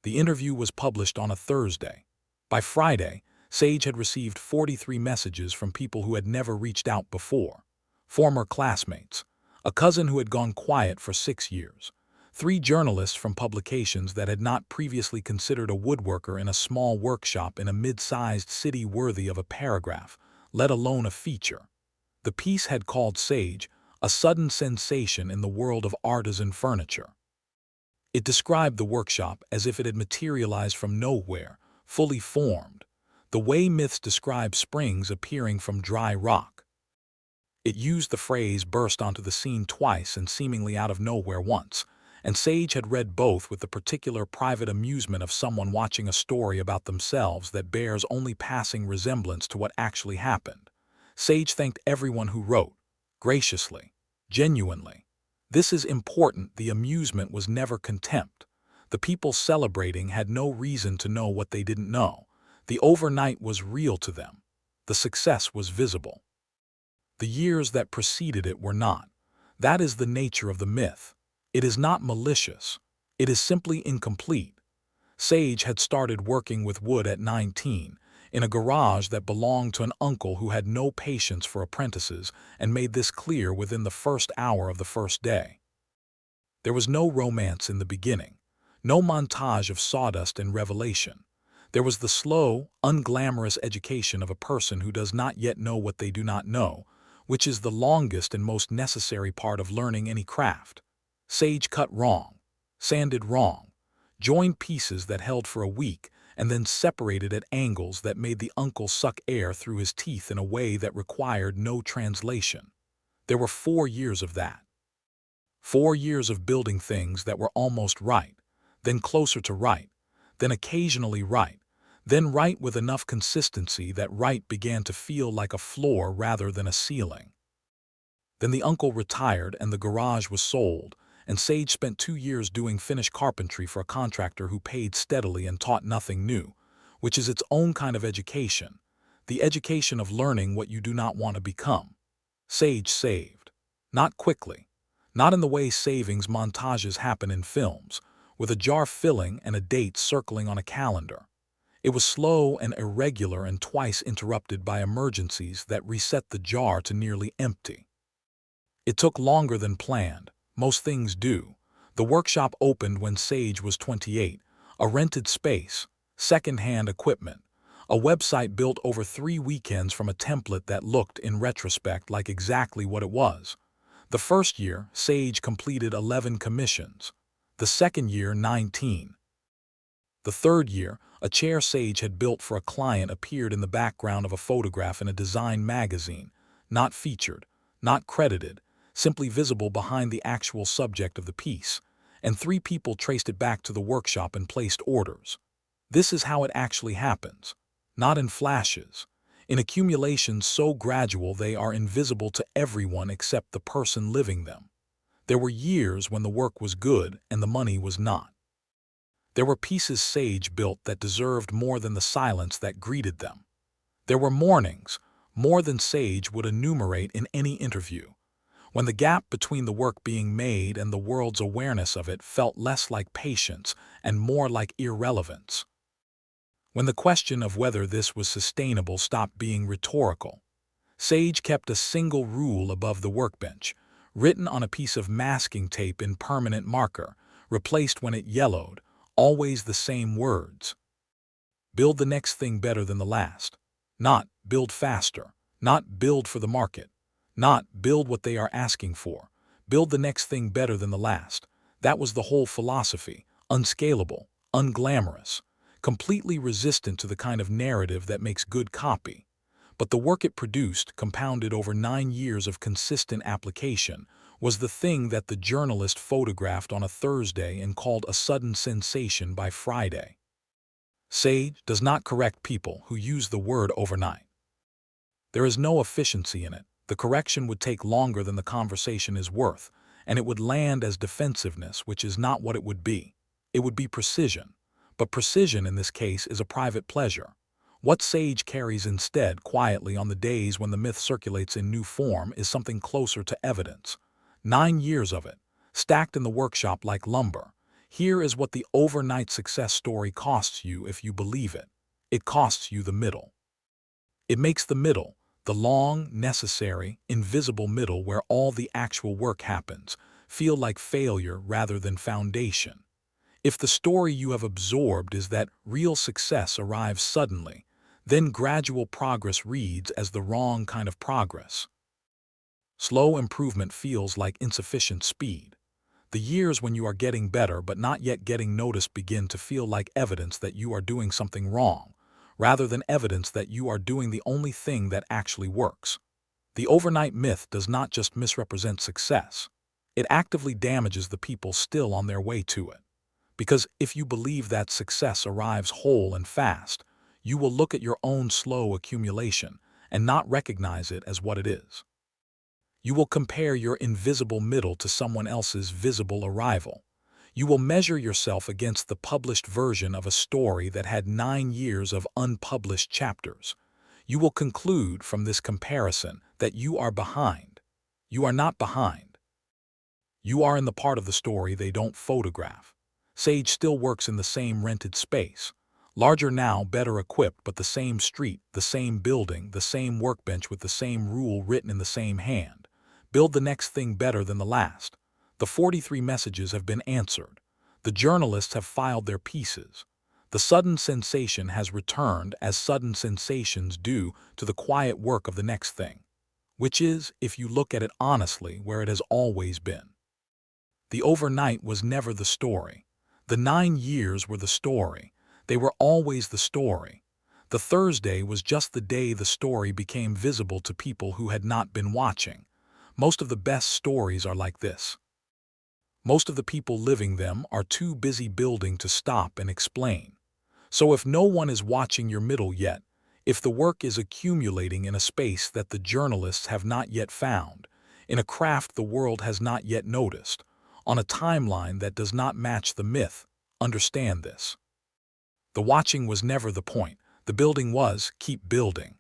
The interview was published on a Thursday. By Friday, Sage had received 43 messages from people who had never reached out before. Former classmates, a cousin who had gone quiet for 6 years, 3 journalists from publications that had not previously considered a woodworker in a small workshop in a mid-sized city worthy of a paragraph, let alone a feature. The piece had called Sage a sudden sensation in the world of artisan furniture. It described the workshop as if it had materialized from nowhere, fully formed, the way myths describe springs appearing from dry rock. It used the phrase burst onto the scene twice and seemingly out of nowhere once, and Sage had read both with the particular private amusement of someone watching a story about themselves that bears only passing resemblance to what actually happened. Sage thanked everyone who wrote, graciously, genuinely. This is important. The amusement was never contempt. The people celebrating had no reason to know what they didn't know. The overnight was real to them. The success was visible. The years that preceded it were not. That is the nature of the myth. It is not malicious. It is simply incomplete. Sage had started working with wood at 19, in a garage that belonged to an uncle who had no patience for apprentices and made this clear within the first hour of the first day. There was no romance in the beginning, no montage of sawdust and revelation. There was the slow, unglamorous education of a person who does not yet know what they do not know, which is the longest and most necessary part of learning any craft. Sage cut wrong, sanded wrong, joined pieces that held for a week, and then separated at angles that made the uncle suck air through his teeth in a way that required no translation. There were 4 years of that. 4 years of building things that were almost right, then closer to right, then occasionally right, then right with enough consistency that right began to feel like a floor rather than a ceiling. Then the uncle retired and the garage was sold, and Sage spent 2 years doing finish carpentry for a contractor who paid steadily and taught nothing new, which is its own kind of education, the education of learning what you do not want to become. Sage saved. Not quickly. Not in the way savings montages happen in films, with a jar filling and a date circling on a calendar. It was slow and irregular and twice interrupted by emergencies that reset the jar to nearly empty. It took longer than planned. Most things do. The workshop opened when Sage was 28, a rented space, second-hand equipment, a website built over 3 weekends from a template that looked, in retrospect, like exactly what it was. The first year, Sage completed 11 commissions. The second year, 19. The third year, a chair Sage had built for a client appeared in the background of a photograph in a design magazine, not featured, not credited, simply visible behind the actual subject of the piece, and 3 people traced it back to the workshop and placed orders. This is how it actually happens, not in flashes, in accumulations so gradual they are invisible to everyone except the person living them. There were years when the work was good and the money was not. There were pieces Sage built that deserved more than the silence that greeted them. There were mornings, more than Sage would enumerate in any interview, when the gap between the work being made and the world's awareness of it felt less like patience and more like irrelevance. When the question of whether this was sustainable stopped being rhetorical. Sage kept a single rule above the workbench, written on a piece of masking tape in permanent marker, replaced when it yellowed, always the same words. Build the next thing better than the last. Not build faster. Not build for the market. Not build what they are asking for. Build the next thing better than the last. That was the whole philosophy, unscalable, unglamorous, completely resistant to the kind of narrative that makes good copy. But the work it produced, compounded over 9 years of consistent application, was the thing that the journalist photographed on a Thursday and called a sudden sensation by Friday. Sage does not correct people who use the word overnight. There is no efficiency in it. The correction would take longer than the conversation is worth, and it would land as defensiveness, which is not what it would be. It would be precision. But precision in this case is a private pleasure. What Sage carries instead quietly on the days when the myth circulates in new form is something closer to evidence. 9 years of it, stacked in the workshop like lumber. Here is what the overnight success story costs you if you believe it. It costs you the middle. It makes the middle, the long, necessary, invisible middle where all the actual work happens, feel like failure rather than foundation. If the story you have absorbed is that real success arrives suddenly, then gradual progress reads as the wrong kind of progress. Slow improvement feels like insufficient speed. The years when you are getting better but not yet getting noticed begin to feel like evidence that you are doing something wrong, rather than evidence that you are doing the only thing that actually works. The overnight myth does not just misrepresent success. It actively damages the people still on their way to it. Because if you believe that success arrives whole and fast, you will look at your own slow accumulation and not recognize it as what it is. You will compare your invisible middle to someone else's visible arrival. You will measure yourself against the published version of a story that had 9 years of unpublished chapters. You will conclude from this comparison that you are behind. You are not behind. You are in the part of the story they don't photograph. Sage still works in the same rented space. Larger now, better equipped, but the same street, the same building, the same workbench with the same rule written in the same hand. Build the next thing better than the last. The 43 messages have been answered. The journalists have filed their pieces. The sudden sensation has returned as sudden sensations do to the quiet work of the next thing, which is, if you look at it honestly, where it has always been. The overnight was never the story. The 9 years were the story. They were always the story. The Thursday was just the day the story became visible to people who had not been watching. Most of the best stories are like this. Most of the people living them are too busy building to stop and explain. So if no one is watching your middle yet, if the work is accumulating in a space that the journalists have not yet found, in a craft the world has not yet noticed, on a timeline that does not match the myth, understand this. The watching was never the point. The building was, keep building.